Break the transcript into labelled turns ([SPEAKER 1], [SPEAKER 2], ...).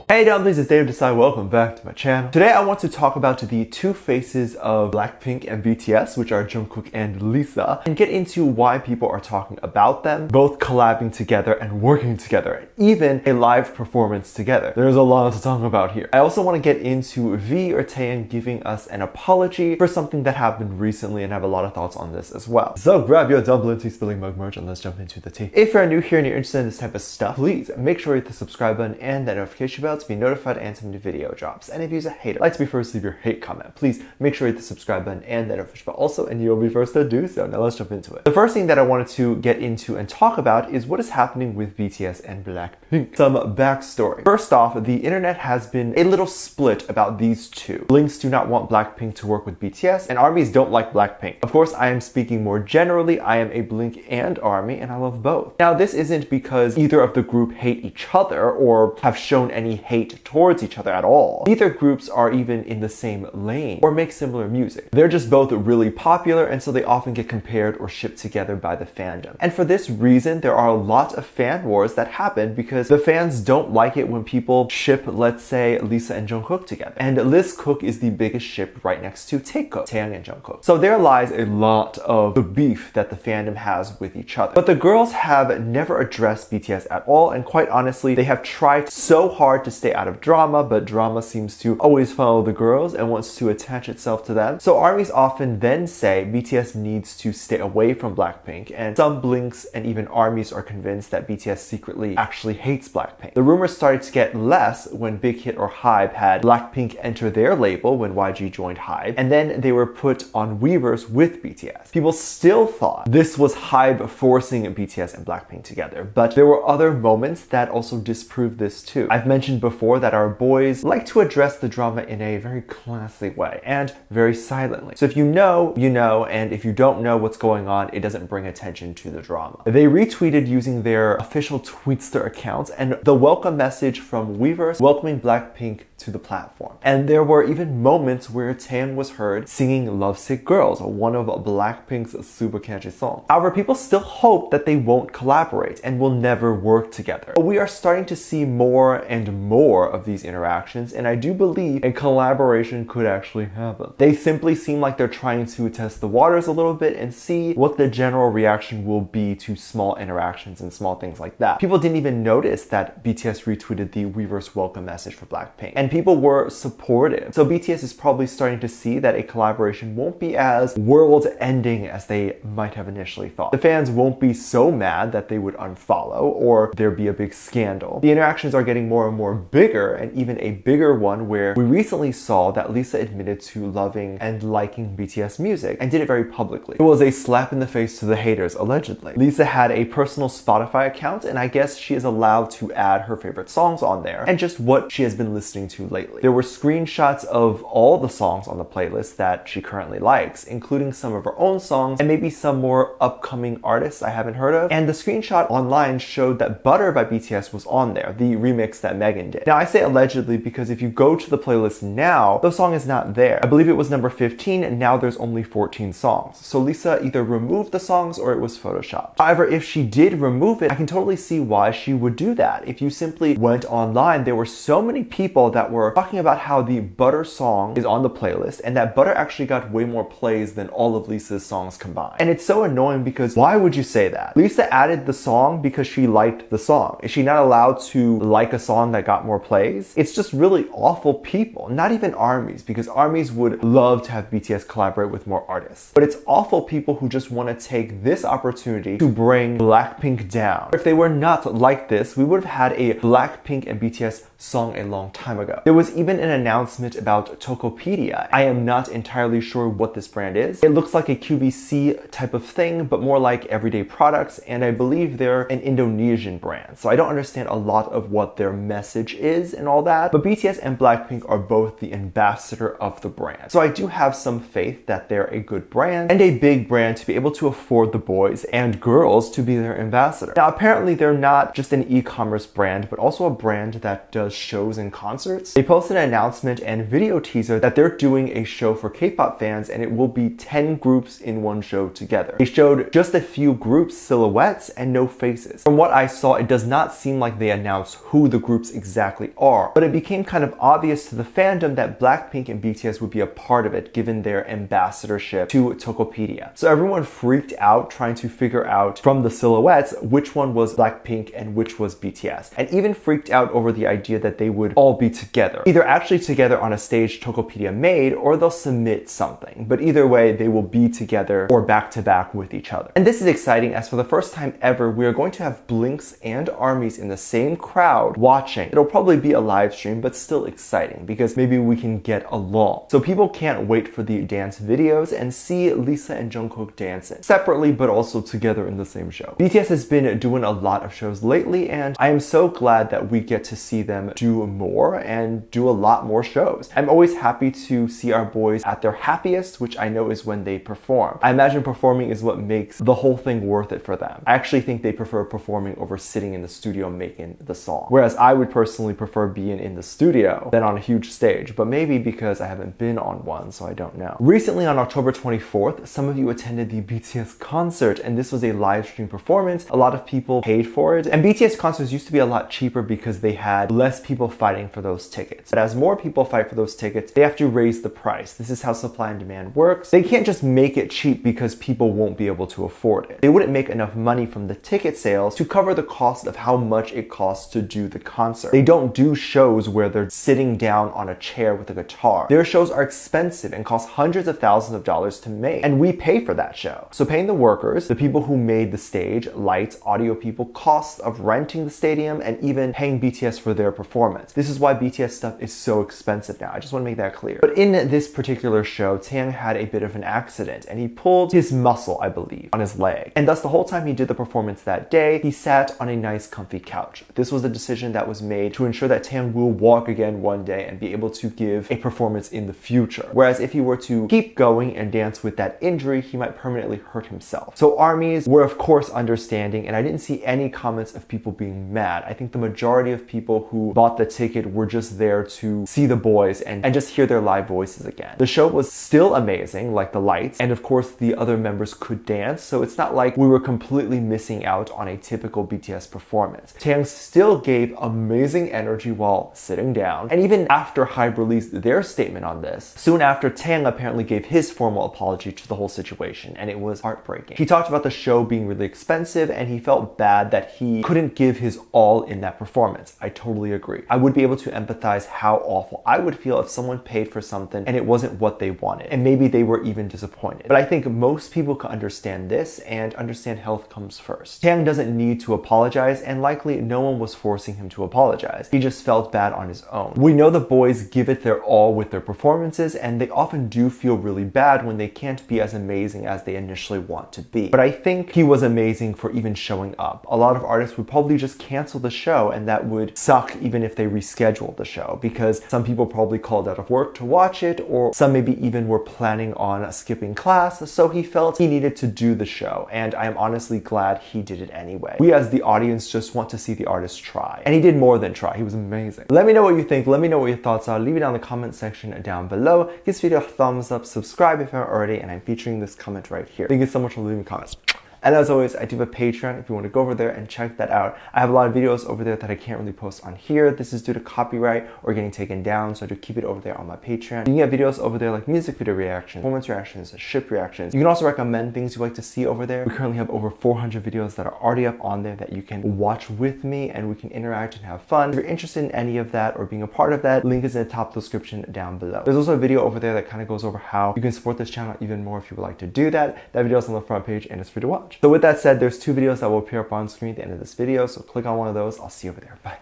[SPEAKER 1] Hey dumplings, it's David Desai. Welcome back to my channel. Today I want to talk about the two faces of BLACKPINK and BTS, which are Jungkook and Lisa, and get into why people are talking about them, both collabing together and working together, and even a live performance together. There's a lot to talk about here. I also want to get into V or Taeyang giving us an apology for something that happened recently, and I have a lot of thoughts on this as well. So grab your dumpling tea spilling mug merch and let's jump into the tea. If you're new here and you're interested in this type of stuff, please make sure you hit the subscribe button and that notification bell to be notified anytime the video drops. And if you're a hater, like to be first to leave your hate comment, please make sure you hit the subscribe button and that notification bell also, and you'll be first to do so. Now let's jump into it. The first thing that I wanted to get into and talk about is what is happening with BTS and BLACKPINK. Some backstory. First off, the internet has been a little split about these two. Blinks do not want BLACKPINK to work with BTS, and ARMYs don't like BLACKPINK. Of course, I am speaking more generally. I am a Blink and ARMY, and I love both. Now, this isn't because either of the group hate each other or have shown any hate towards each other at all. Neither groups are even in the same lane or make similar music. They're just both really popular, and so they often get compared or shipped together by the fandom. And for this reason, there are a lot of fan wars that happen because the fans don't like it when people ship, let's say, Lisa and Jungkook together. And Liz Cook is the biggest ship right next to Taeyang and Jungkook. So there lies a lot of the beef that the fandom has with each other. But the girls have never addressed BTS at all, and quite honestly, they have tried so hard to stay out of drama, but drama seems to always follow the girls and wants to attach itself to them. So ARMYs often then say BTS needs to stay away from BLACKPINK, and some Blinks and even ARMYs are convinced that BTS secretly actually hates BLACKPINK. The rumors started to get less when Big Hit or HYBE had BLACKPINK enter their label when YG joined HYBE, and then they were put on Weverse with BTS. People still thought this was HYBE forcing BTS and BLACKPINK together, but there were other moments that also disproved this too. I've mentioned before that our boys like to address the drama in a very classy way and very silently. So if you know, you know, and if you don't know what's going on, it doesn't bring attention to the drama. They retweeted using their official Tweetster account and the welcome message from Weverse welcoming BLACKPINK to the platform. And there were even moments where Taeyang was heard singing Lovesick Girls, one of BLACKPINK's super catchy songs. However, people still hope that they won't collaborate and will never work together. But we are starting to see more and more of these interactions, and I do believe a collaboration could actually happen. They simply seem like they're trying to test the waters a little bit and see what the general reaction will be to small interactions and small things like that. People didn't even notice that BTS retweeted the Weverse welcome message for BLACKPINK, and people were supportive. So BTS is probably starting to see that a collaboration won't be as world-ending as they might have initially thought. The fans won't be so mad that they would unfollow or there'd be a big scandal. The interactions are getting more and more bigger, and even a bigger one where we recently saw that Lisa admitted to loving and liking BTS music and did it very publicly. It was a slap in the face to the haters, allegedly. Lisa had a personal Spotify account, and I guess she is allowed to add her favorite songs on there and just what she has been listening to lately. There were screenshots of all the songs on the playlist that she currently likes, including some of her own songs and maybe some more upcoming artists I haven't heard of. And the screenshot online showed that Butter by BTS was on there, the remix that Megan did. Now I say allegedly because if you go to the playlist now, the song is not there. I believe it was number 15 and now there's only 14 songs. So Lisa either removed the songs or it was photoshopped. However, if she did remove it, I can totally see why she would do that. If you simply went online, there were so many people that were talking about how the Butter song is on the playlist and that Butter actually got way more plays than all of Lisa's songs combined. And it's so annoying because why would you say that? Lisa added the song because she liked the song. Is she not allowed to like a song that got more plays? It's just really awful people, not even ARMYs, because ARMYs would love to have BTS collaborate with more artists. But it's awful people who just want to take this opportunity to bring BLACKPINK down. If they were not like this, we would have had a BLACKPINK and BTS song a long time ago. There was even an announcement about Tokopedia. I am not entirely sure what this brand is. It looks like a QVC type of thing, but more like everyday products, and I believe they're an Indonesian brand. So I don't understand a lot of what their message is and all that, but BTS and BLACKPINK are both the ambassador of the brand. So I do have some faith that they're a good brand and a big brand to be able to afford the boys and girls to be their ambassador. Now apparently they're not just an e-commerce brand, but also a brand that does shows and concerts. They posted an announcement and video teaser that they're doing a show for K-pop fans, and it will be 10 groups in one show together. They showed just a few groups silhouettes and no faces. From what I saw, it does not seem like they announced who the groups exactly exactly are, but it became kind of obvious to the fandom that BLACKPINK and BTS would be a part of it given their ambassadorship to Tokopedia. So everyone freaked out trying to figure out from the silhouettes which one was BLACKPINK and which was BTS, and even freaked out over the idea that they would all be together, either actually together on a stage Tokopedia made, or they'll submit something, but either way they will be together or back to back with each other. And this is exciting as for the first time ever we are going to have Blinks and ARMYs in the same crowd watching. It'll probably be a live stream, but still exciting because maybe we can get along. So people can't wait for the dance videos and see Lisa and Jungkook dancing separately but also together in the same show. BTS has been doing a lot of shows lately, and I am so glad that we get to see them do more and do a lot more shows. I'm always happy to see our boys at their happiest, which I know is when they perform. I imagine performing is what makes the whole thing worth it for them. I actually think they prefer performing over sitting in the studio making the song. Whereas I would personally prefer being in the studio than on a huge stage, but maybe because I haven't been on one, so I don't know. Recently on October 24th, some of you attended the BTS concert, and this was a live stream performance. A lot of people paid for it, and BTS concerts used to be a lot cheaper because they had less people fighting for those tickets. But as more people fight for those tickets, they have to raise the price. This is how supply and demand works. They can't just make it cheap because people won't be able to afford it. They wouldn't make enough money from the ticket sales to cover the cost of how much it costs to do the concert. They don't do shows where they're sitting down on a chair with a guitar. Their shows are expensive and cost hundreds of thousands of dollars to make, and we pay for that show. So paying the workers, the people who made the stage, lights, audio people, costs of renting the stadium, and even paying BTS for their performance. This is why BTS stuff is so expensive now. I just want to make that clear. But in this particular show, Taeyang had a bit of an accident and he pulled his muscle, I believe, on his leg. And thus the whole time he did the performance that day, he sat on a nice comfy couch. This was a decision that was made to ensure that Taeyang will walk again one day and be able to give a performance in the future. Whereas if he were to keep going and dance with that injury, he might permanently hurt himself. So ARMYs were of course understanding, and I didn't see any comments of people being mad. I think the majority of people who bought the ticket were just there to see the boys and just hear their live voices again. The show was still amazing, like the lights, and of course the other members could dance, so it's not like we were completely missing out on a typical BTS performance. Taeyang still gave amazing energy while sitting down, and even after HYBE released their statement on this, soon after Taeyang apparently gave his formal apology to the whole situation, and it was heartbreaking. He talked about the show being really expensive and he felt bad that he couldn't give his all in that performance. I totally agree. I would be able to empathize how awful I would feel if someone paid for something and it wasn't what they wanted, and maybe they were even disappointed. But I think most people can understand this and understand health comes first. Taeyang doesn't need to apologize, and likely no one was forcing him to apologize. He just felt bad on his own. We know the boys give it their all with their performances, and they often do feel really bad when they can't be as amazing as they initially want to be. But I think he was amazing for even showing up. A lot of artists would probably just cancel the show, and that would suck even if they rescheduled the show, because some people probably called out of work to watch it, or some maybe even were planning on skipping class, so he felt he needed to do the show, and I am honestly glad he did it anyway. We as the audience just want to see the artist try, and he did more than try. He was amazing. Let me know what you think. Let me know what your thoughts are. Leave it down in the comment section down below. Give this video a thumbs up, subscribe if you haven't already, and I'm featuring this comment right here. Thank you so much for leaving comments. And as always, I do have a Patreon if you want to go over there and check that out. I have a lot of videos over there that I can't really post on here. This is due to copyright or getting taken down, so I do keep it over there on my Patreon. You can get videos over there like music video reactions, performance reactions, ship reactions. You can also recommend things you like to see over there. We currently have over 400 videos that are already up on there that you can watch with me, and we can interact and have fun. If you're interested in any of that or being a part of that, link is in the top description down below. There's also a video over there that kind of goes over how you can support this channel even more if you would like to do that. That video is on the front page and it's free to watch. So with that said, there's 2 videos that will appear up on screen at the end of this video, so click on one of those. I'll see you over there. Bye.